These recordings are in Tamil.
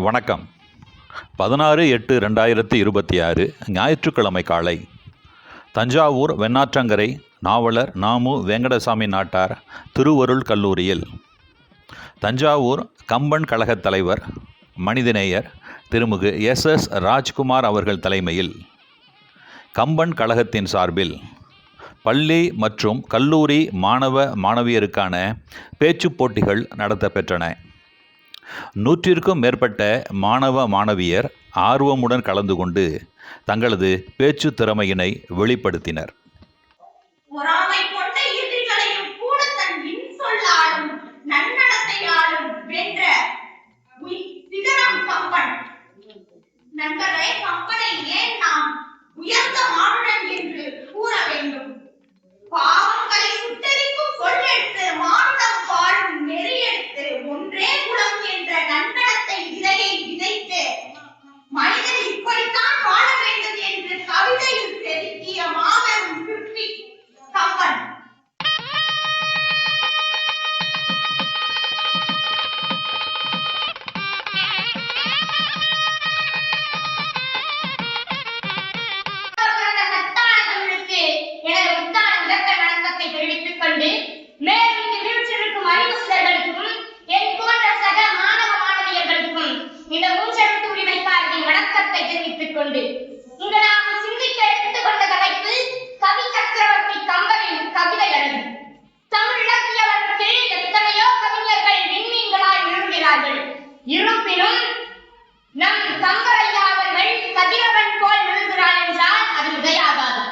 வணக்கம். 16/8/2026 ஞாயிற்றுக்கிழமை காலை தஞ்சாவூர் வெண்ணாற்றங்கரை நாவலர் நாமு வெங்கடசாமி நாட்டார் திருவருள் கல்லூரியில் தஞ்சாவூர் கம்பன் கழகத் தலைவர் மனிதநேயர் திருமிகு எஸ். ராஜ்குமார் அவர்கள் தலைமையில் கம்பன் கழகத்தின் சார்பில் பள்ளி மற்றும் கல்லூரி மாணவ மாணவியருக்கான பேச்சுப் போட்டிகள் நடத்தப்பெற்றன. 100க்கும் மேற்பட்ட மாணவ மாணவியர் ஆர்வமுடன் கலந்து கொண்டு தங்களது பேச்சு திறமையினை வெளிப்படுத்தினர். பாவங்களை சுட்டரிக்கும் கொள்ளெடுத்து மானுடம் வாழும் நெறியெடுத்து ஒன்றே குலம் என்ற நன்னடத்தை விதையை விதைத்து மனிதன் இப்படித்தான் வாழ வேண்டும் என்று கவிதையில் செதுக்கிய மாபெரும் சிற்பி கம்பன். தெரிவித்துக் கொண்டு மேலும் இங்கு வீழ்ச்சிருக்கும் அறிவுறுத்தல்களுக்கும் என் போன்ற சக மாணவ மாணவியர்களுக்கும் இந்த மூச்செழுத்து உரிமைக்காரரின் வணக்கத்தை தெரிவித்துக் கொண்டு இங்கு நாம் சிந்திக்க எடுத்துக்கொண்ட தலைப்பு கவி சக்கரவர்த்தி கம்பனின் கவிதை அழகு. தமிழ் இலக்கிய வழக்கில் எத்தனையோ கவிஞர்கள் விண்மீன்களாய் விழுகிறார்கள். இருப்பினும் நம் கம்பரையா அவர்கள் கதிரவன் போல் விழுகிறார் என்றால் அது மிகையாகாது.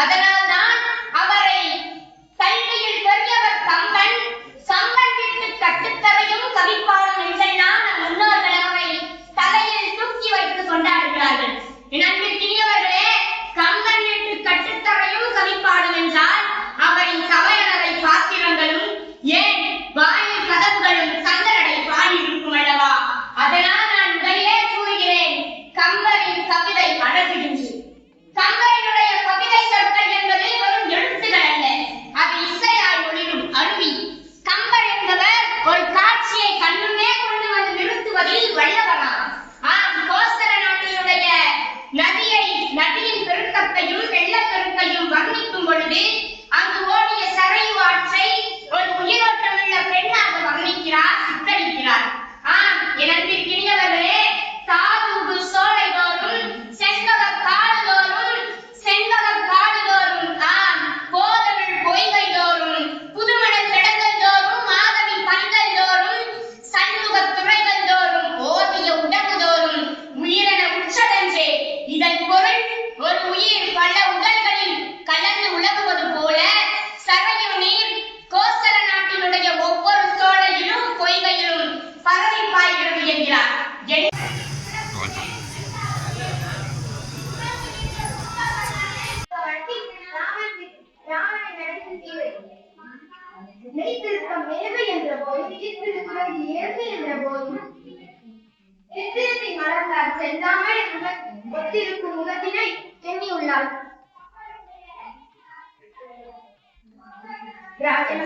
அதனால் தான் அவரை கல்வியில் பெரியவர் கம்பன், சம்பன் வீட்டு கட்டுத்தரையும் கவிப்பாடும் என்றெல்லாம் நம் முன்னோர்கள் அவரை தலையில் தூக்கி வைத்து கொண்டாடுகிறார்கள். நண்பிற்கினியவர்களே, கம்பன் வீட்டு கட்டுத்தரையும் கவிப்பாடும் என்றால் அவரின் சமையலறை பாத்திரங்களும் ஏன் வாயில் கதவுகளும் சந்தரடை பாடியிருக்கும் அல்லவா? அதனால் நான் முதலே கூறுகிறேன், கம்பரின் கவிதை அழகு என்று. கம்பரினுடைய கவிதை சொற்கள் என்பது வெறும் எழுத்துகள் அல்ல, அது இசையாய் ஒளிரும் அருவி. கம்பர் என்பவர் ஒரு காட்சியை கண்ணுமே கொண்டு வந்து நிறுத்துவதில் வல்லவராம். கோசல நாட்டினுடைய நதியின் பெருக்கத்தையும் வெள்ளப்பெருக்கையும் வர்ணிக்கும் பொழுது அங்கு ஓடிய சரையு ஆற்றை ஒரு உயிரோட்டமுள்ள பெண்ணாக வர்ணிக்கிறார், சித்தரிக்கிறார். எனக்கினியவர்களே, தாதூது சோலை தோறும் செண்பக காடு தோறும் கோதமிழ் பொய்கை தோறும் புதுமணல் கிடங்கள் தோறும் மாதவி பண்கள் தோறும் சண்முக துறைகள் தோறும் ஓதிய உடம்பு தோறும் உயிரென உச்சதென்றே. இதன் பொருள், ஒரு உயிர் பல உடல்களில் கலந்து உலகுவது போல சரையு நீர் கோசல நாட்டினுடைய ஒவ்வொரு சோலையிலும் பொய்கையிலும் பரவி பாய்கிறது என்கிறார். மெய்திருத்தம் மேதை என்ற போதும் சித்திருக்கிறது இயற்கை என்ற போதும் சித்திரத்தை மலர்ந்தார் செல்லாமல் ஒத்திருக்கும் முகத்தினை எண்ணியுள்ளார்.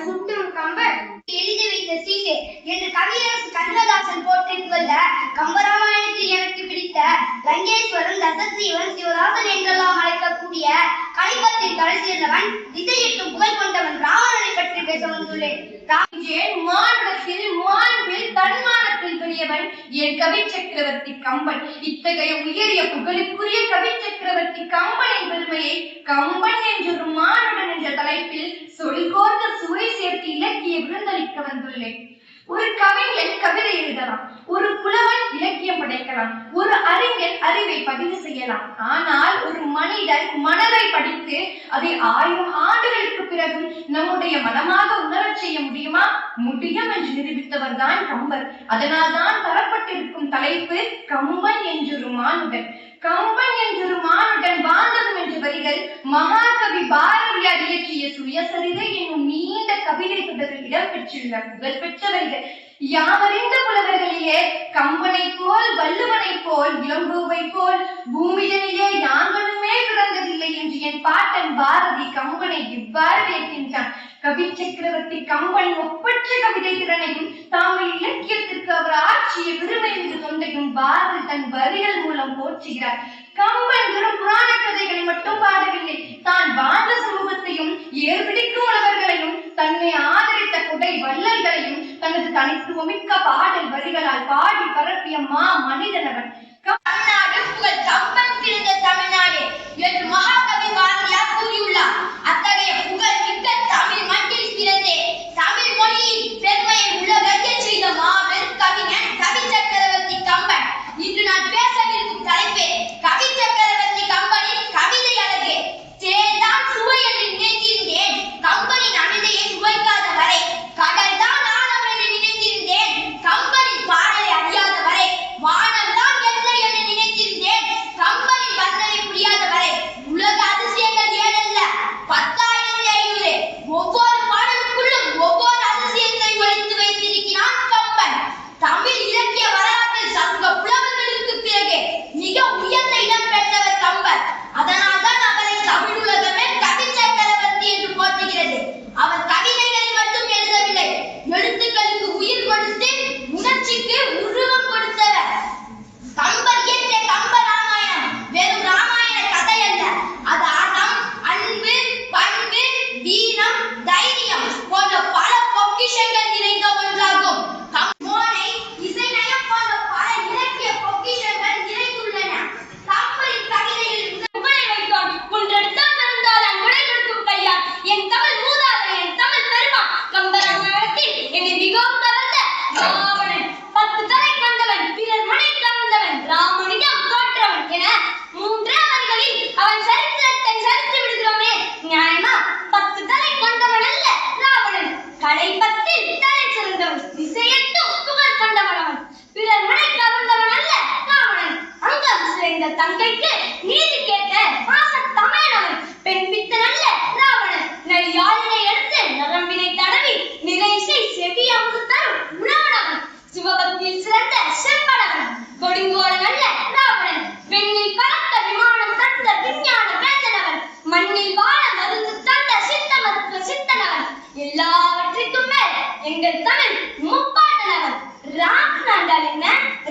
சுற்றும் கம்பர் எழுதி வைத்த சீசே என்று கவியரசு கண்ணதாசன் போட்டிருந்த கம்பராமாயணத்தில் எனக்கு பிடித்த லங்கேஸ்வரன், தசசீவன், சிவதாசன் என்றெல்லாம் அழைக்கக்கூடிய கலிபத்தில் தலை சேர்ந்தவன், திசையிட்டும் புகழ் கொண்டவன் ராவணனை பற்றி பேச வந்துள்ளேன். மாண்பில் தன்மானத்தில் பெரியவன் என் கவி சக்கரவர்த்தி கம்பன். இத்தகைய உயரிய புகழுக்குரிய கவி சக்கரவர்த்தி கம்பனின் பெருமையை கம்பன் என்றொரு மானுடன் என்ற தலைப்பில் சொல்கோர்ந்த சுவை சேர்த்து இலக்கிய விருந்தளிக்க வந்துள்ளேன். ஒரு கவிஞன் கவிதை எழுதலாம், ஒரு புலவன் இலக்கியம் படைக்கலாம், ஒரு அறிஞன் அறிவை பதிவு செய்யலாம். ஆனால் ஒரு மனிதன் மனதை படித்து அதை 1000 ஆண்டுகளுக்கு பிறகும் நம்முடைய மனமாக உணரச் செய்ய முடியுமா? முடியும் என்று நிரூபித்தவர் தான் கம்பர். அதனால் தான் தரப்பட்டிருக்கும் தலைப்பு கம்பன் என்றொரு மானுடன். கம்பன் என்றொரு மானுடன் வாழ்ந்ததும் என்ற வரிகள் மகாகவி பாரதியார் இயற்றிய சுயசரிதை என்னும் நீண்ட கவிதை தொடரில் இடம்பெற்றுள்ள புகழ் பெற்ற வரிகள். யாவறிந்த புலவர்களிலே கம்பனை போல், வள்ளுவனை போல், இளங்கோவை போல் பூமியிலே யாங்களுமே பிறந்ததில்லை என்று என் பாட்டன் பாரதி கம்பனை இவ்வாறு விளக்கின்றான். கவி சக்கரவர்த்தி கம்பன் ஒப்பற்ற கவிதை திறனையும் தமிழ் இலக்கியத்திற்கு அவர் ஆட்சிய பெருமை மிகு தொண்டையும் பாரதி பாரதி தன் வரிகள் மூலம் போற்றுகிறார். கம்பன் வெறும் புராண கதைகளை மட்டும் பாடவில்லை, தான் வாழ்ந்த சமூகத்தையும் ஏற்பிடிக்கும் உழவர்களையும் தன்னை ஆதரித்த குடை வள்ளல்களையும் தனது தனித்துவமிக்க பாடல் வரிகளால் பாடி பரப்பிய மனிதனவன். தமிழ்நாடு புகழ் கம்பன் பிறந்த தமிழ்நாடு என்று மகாகவி பாரதியார் கூறியுள்ளார். அத்தகைய புகழ் மிக்க தமிழ் மண்ணில் பிறந்தே தமிழ் மொழியின் பெருமையை உலகறிய செய்த மாபெரும் கவிஞன் கவி சக்கரவர்த்தி கம்பன். இன்று நான் பேசவிருக்கும் தலைப்பே கவி சக்கரவர்த்தி கம்பனின் கவிதை அழகு. தேன்தான் சுவை என்று நினைத்திருந்தேன், கம்பனின் அமிழ்தையை சுவைக்காத வரை. கடல் தான் ஆழம் என்று நினைத்திருந்தேன், கம்பனின் பாடலை அறியாத வரை. வானம் தான் எல்லை என்று நினைத்திருந்தேன், கம்பனின் வர்ணனை புரியாத வரை. உலக அதிசயங்கள் ஏதல்ல, 10,500. ஒவ்வொரு பாடலுக்குள்ளும் ஒவ்வொரு அதிசயத்தை ஒளித்து வைத்திருக்கிறான் கம்பன். தமிழ் இலக்கிய வரலாற்றில் சங்க புலவர்களுக்கு பிறகு மிக உயர்ந்த இடம் பெற்றவர் கம்பர். அதனால்தான் அவரை தமிழ் உலகமே கவி சக்கரவர்த்தி என்று போற்றுகிறது. அவர் கவிதைகளை மட்டும் எழுதவில்லை, எழுத்துக்களுக்கு உயிர் கொடுத்து உணர்ச்சிக்கு உருவம் கொடுத்தவர். கம்பர் இயற்றிய கம்ப ராமாயணம் வெறும் ராமாயண கதை அல்ல, அது அறம், அன்பு, பண்பு, வீரம், தைரியம் போன்ற பல பொக்கிஷங்கள் நிறைந்த ஒன்றாகும். மோனை, இசைநயம் போன்ற பல இலக்கிய பொக்கிஷங்கள் நிறைந்துள்ளன. கம்பரின் கவிதையில் புகழை வைத்தோன் ஒன்றெடுத்தான் இருந்தால் அன்புடை கொடுக்கும் கையால் என் தமிழ் மூதாதை, என் தமிழ் பெருமா. கம்பராமாயணத்தில் என்னை மிகவும் கவர்ந்த ராவணன் 10 தலை கொண்டவன், பிறர் மனை கவர்ந்தவன், ராமனிடம் தோற்றவன் என 3 வரிகளில் அவன் சரித்திரத்தை சரித்து விடுகிறோமே, நியாயமா? 10 தலை கொண்டவன் அல்ல ராவணன், கடை 10 தலை சிறந்தவன், திசையெட்டும் புகழ் கொண்டவன் அவன். பிறர் மனை கவர்ந்தவன் அல்ல ராவணன், அங்கம் சிறைந்த தங்கைக்கு நீதி கேட்ட பாசத் தமையனவன். பெண் பித்தன் அல்ல ராவணன், நெறியாளினை எடுத்து நரம்பினை தடவி நிறைசை செவி அமுது தரும் உணவனவன். சிவபக்தியில் சிறந்த செம்படவன், கொடுங்கோலன் அல்ல ராவணன், பெண்ணில் பறந்த விமானம் தந்த விஞ்ஞான வேந்தனவன். மண்ணில் வாழ மருந்து தந்த சித்த மருத்துவ சித்தனவன். எல்லாவற்றிற்கும் மேல் எங்கள் தமிழ் முப்பாட்டனவன். ராமன் ஆண்டால் என்ன,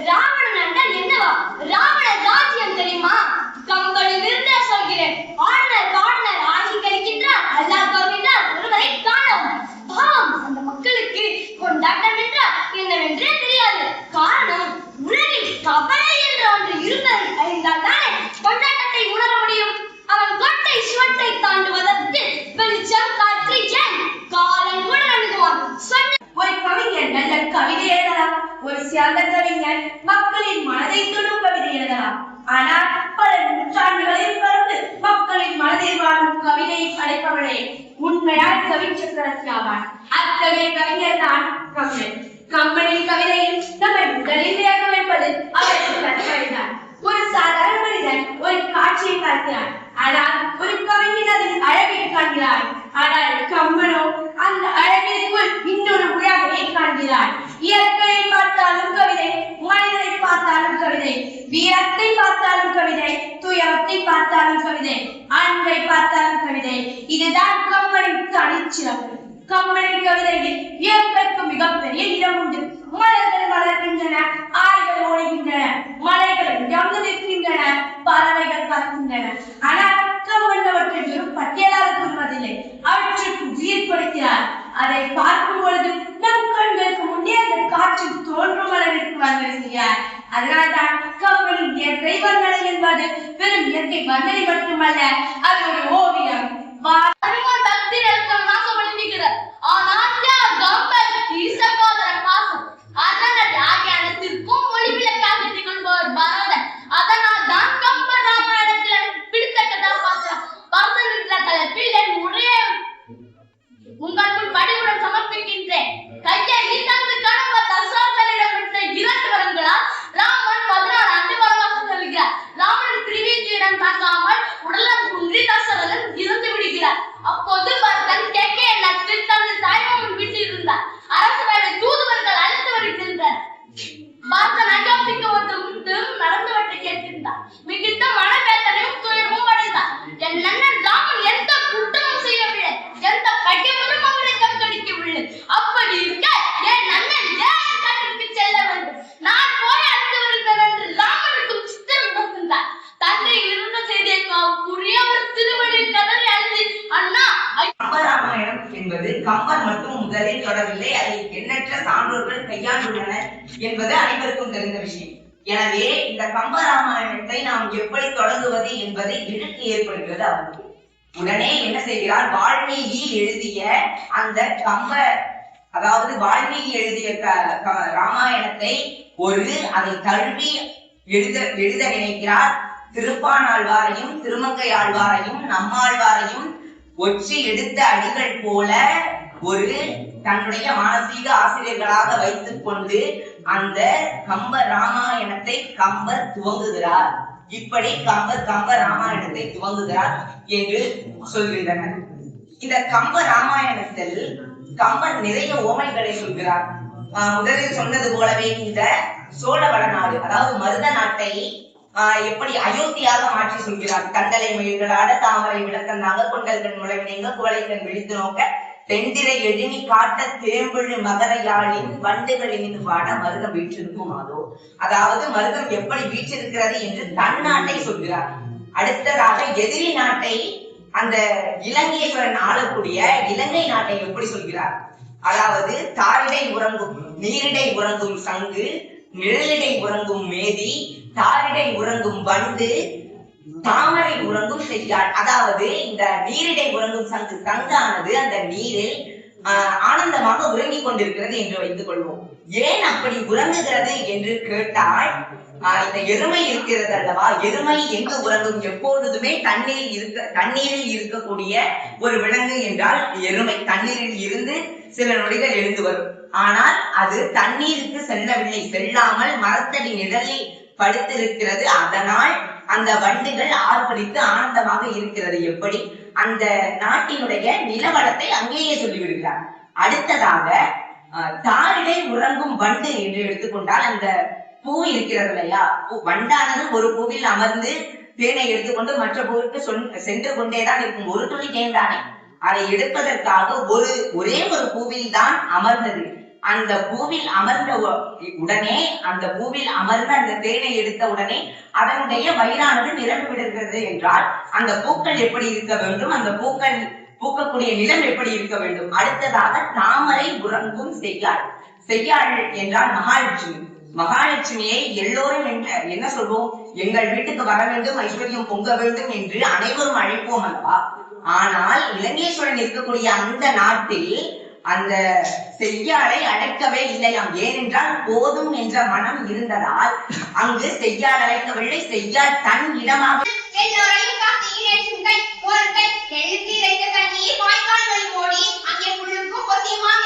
ராவணன் ஆண்டால் என்னவா? ராவண ராஜ்யம் தெரியுமா? கம்பனில் இருந்தே சொல்கிறேன். ஆளுநர் காடுனர் ஆட்சி கழிக்கின்றார், அல்லாஹ் கவுகின்றார், ஒருவரை காணவும். பாவம், அந்த மக்களுக்கு கொண்டாட்டம் என்றால் என்னவென்றே தெரியாது. காரணம், உலகில் கவலை என்ற ஒன்று இருப்பதை அறிந்தால் தானே கொண்டாட்டத்தை உணர முடியும். அவன் கோட்டை சுவட்டை தாண்டுவதற்கு வெளிச்சம், காற்று, ஏன் காலம் கூட அணுகுவான். ஒரு கவிஞர் நல்ல கவிதை எழுதலாம், ஒரு சிறந்த கவிஞர் மக்களின் மனதை தொடும் கவிதை எழுதலாம். ஆனால் பல நூற்றாண்டுகளில் பிறகு மக்களின் மனதில் வாழும் கவிதையை படைப்பவனே உண்மையான கவி சக்கரவர்த்தி ஆவான். அத்தகைய கவிஞர் தான் கம்பன். கம்பனின் கவிதையில் நம்மை முதலில் வியக்க வைப்பது அவரது கற்பனைதான். ஒரு சாதாரண மனிதன் ஒரு காட்சியை பார்க்கிறான், ஆனால் ஒரு கவிஞன் அதில் அழகை காண்கிறான். ஆனால் கம்பனோ அந்த அழகிற்குள் இன்னொரு உலகை காண்கிறான். இயற்கையை பார்த்தாலும் கவிதை, மனிதனை பார்த்தாலும் கவிதை, வீரத்தை பார்த்தாலும் கவிதை, துயரத்தை பார்த்தாலும் கவிதை, அன்பை பார்த்தாலும் கவிதை. இதுதான் கம்பனின் தனிச்சிறப்பு. கம்பனின் கவிதையில் இயற்கைக்கு மிகப்பெரிய இடம் உண்டு. மலர்கள் வளர்கின்றன, ஆறுகள் ஓடுகின்றன, மலைகள் உயர்ந்து நிற்கின்றன, பறவைகள் பறக்கின்றன. ஆனால் கம்பன் அவற்றை வெறும் பட்டியலாக கூறுவதில்லை, அவற்றுக்கு உயிர் கொடுக்கிறார். அதை பார்க்கும் பொழுது நம் கண்களுக்கு முன்னே அந்த காட்சி தோன்றும் அளவிற்கு வர்ணிக்கிறார். அதனால்தான் கம்பனின் இயற்கை வர்ணனை என்பது வெறும் இயற்கை வர்ணனை மட்டுமல்ல, அது ஒரு ஓவியம். உங்களுக்குள் படிவுடன் சமர்ப்பிக்கின்றேன். கையை நீட்டந்து கணவர் தசரதனிடம் விட்ட 2 வரங்களால் ராமன் 16 ஆண்டு வனவாசம் செல்கிறார். ராமன் திருவீதியிடம் தங்காமல் உடலம் குன்றி தசரதன் இறந்து விடுகிறார். தொடவில்லை. அதை எண்ணற்ற சான்றோர்கள் கையாண்டுள்ளனர் என்பது அனைவருக்கும் தெரிந்த விஷயம். எனவே இந்த கம்பராமாயணத்தை நாம் எப்படி தொடங்குவது என்பதை இழுக்கு ஏற்படுகிறது அவருக்கு. உடனே என்ன செய்கிறார், வால்மீகி எழுதிய அந்த அதாவது வால்மீகி எழுதிய ராமாயணத்தை அதை தழுவி எழுத நினைக்கிறார். திருப்பானாழ்வாரையும் திருமங்கை ஆழ்வாரையும் நம்மாழ்வாரையும் ஒற்றி எடுத்த அடிகள் போல தன்னுடைய மானசீக ஆசிரியர்களாக வைத்துக் கொண்டு அந்த கம்ப ராமாயணத்தை கம்பர் துவங்குகிறார். இப்படி கம்ப ராமாயணத்தை துவங்குகிறார் என்று சொல்கின்றனர். இந்த கம்ப ராமாயணத்தில் கம்பர் நிறைய ஓமைகளை சொல்கிறார். முதலில் சொன்னது போலவே இந்த சோழ வடநாடு, அதாவது மருத நாட்டை எப்படி அயோத்தியாக மாற்றி சொல்கிறார். கண்டலை மயில்களாட தாமரை விளக்கந்தாக கொண்டல்கள் முளைவினைங்க குவளைக்கண் விழித்து நோக்க தெண்டிரை எழினி காட்ட தேம்பிழு மகரையாளின் வண்டுகள் இனிந்து பாட மருதம் வீற்றிருக்கும் அதோ. அதாவது மருதம் எப்படி வீற்றிருக்கிறது என்று தன் நாட்டை சொல்கிறார். அடுத்ததாக எதிரி நாட்டை, அந்த இலங்கையேஸ்வரன் ஆளக்கூடிய இலங்கை நாட்டை எப்படி சொல்கிறார். அதாவது தாரிடை உறங்கும் நீரிடை உறங்கும் சங்கு, நிழலிடை உறங்கும் மேதி, தாரிடை உறங்கும் வண்டு, தாமரை உறங்கும் செய்யாள். அதாவது இந்த நீரிடை உறங்கும் சங்கானது அந்த நீரில் ஆனந்தமாக உறங்கிக் கொண்டிருக்கிறது என்று வைத்துக் கொள்வோம். ஏன் அப்படி உறங்குகிறது என்று கேட்டால், இந்த எருமை இருக்கிறது அல்லவா, எருமை எங்கு உறங்கும்? எப்பொழுதுமே தண்ணீரில் இருக்கக்கூடிய ஒரு விலங்கு என்றால் எருமை. தண்ணீரில் இருந்து சில நொடிகள் எழுந்து வரும். ஆனால் அது தண்ணீருக்கு செல்லவில்லை, செல்லாமல் மரத்தடி நிழலில் படுத்திருக்கிறது. அதனால் அந்த வண்டுகள் ஆர்ப்பரித்து ஆனந்தமாக இருக்கிறது. எப்படி அந்த நாட்டினுடைய நிலவளத்தை அங்கேயே சொல்லிவிடுகிறார். அடுத்ததாக தாரிடை உறங்கும் வண்டு என்று எடுத்துக்கொண்டால், அந்த பூ இருக்கிறது இல்லையா, வண்டானது ஒரு பூவில் அமர்ந்து தேனை எடுத்துக்கொண்டு மற்ற பூவிற்கு சென்று கொண்டேதான் இருக்கும். ஒரு துளி தேன் தானே, அதை எடுப்பதற்காக ஒரே ஒரு பூவில் தான் அமர்ந்தது. அந்த பூவில் அமர்ந்த உடனே, அந்த பூவில் அமர்ந்த அந்த தேனை எடுத்த உடனே அதனுடைய வயிறானது நிரம்பி விடுகிறது என்றால் அந்த பூக்கள் எப்படி இருக்க வேண்டும், அந்த பூக்கள் பூக்கக்கூடிய நிலம் எப்படி இருக்க வேண்டும். அடுத்ததாக தாமரை உறங்கும் செய்யாள். செய்யாள் என்றால் மகாலட்சுமி. மகாலட்சுமியை எல்லோரும் என்ன சொல்வோம், எங்கள் வீட்டுக்கு வர வேண்டும், ஐஸ்வர்யம் பொங்க வேண்டும் என்று அனைவரும் அழைப்போம் அல்லவா. ஆனால் இலங்கேஸ்வரன் இருக்கக்கூடிய அந்த நாட்டில் அந்த செய்யாளை அழைக்கவே இல்லையாம். ஏனென்றால் போதும் என்ற மனம் இருந்ததால் அங்கு செய்யாள் அழைக்கவில்லை. செய்யாள் தன் இடமாக எழுத்தி வைத்த தண்ணீர் வாய்க்கால்களில் ஓடி அங்கே முழுக்கும் பொத்தியுமாக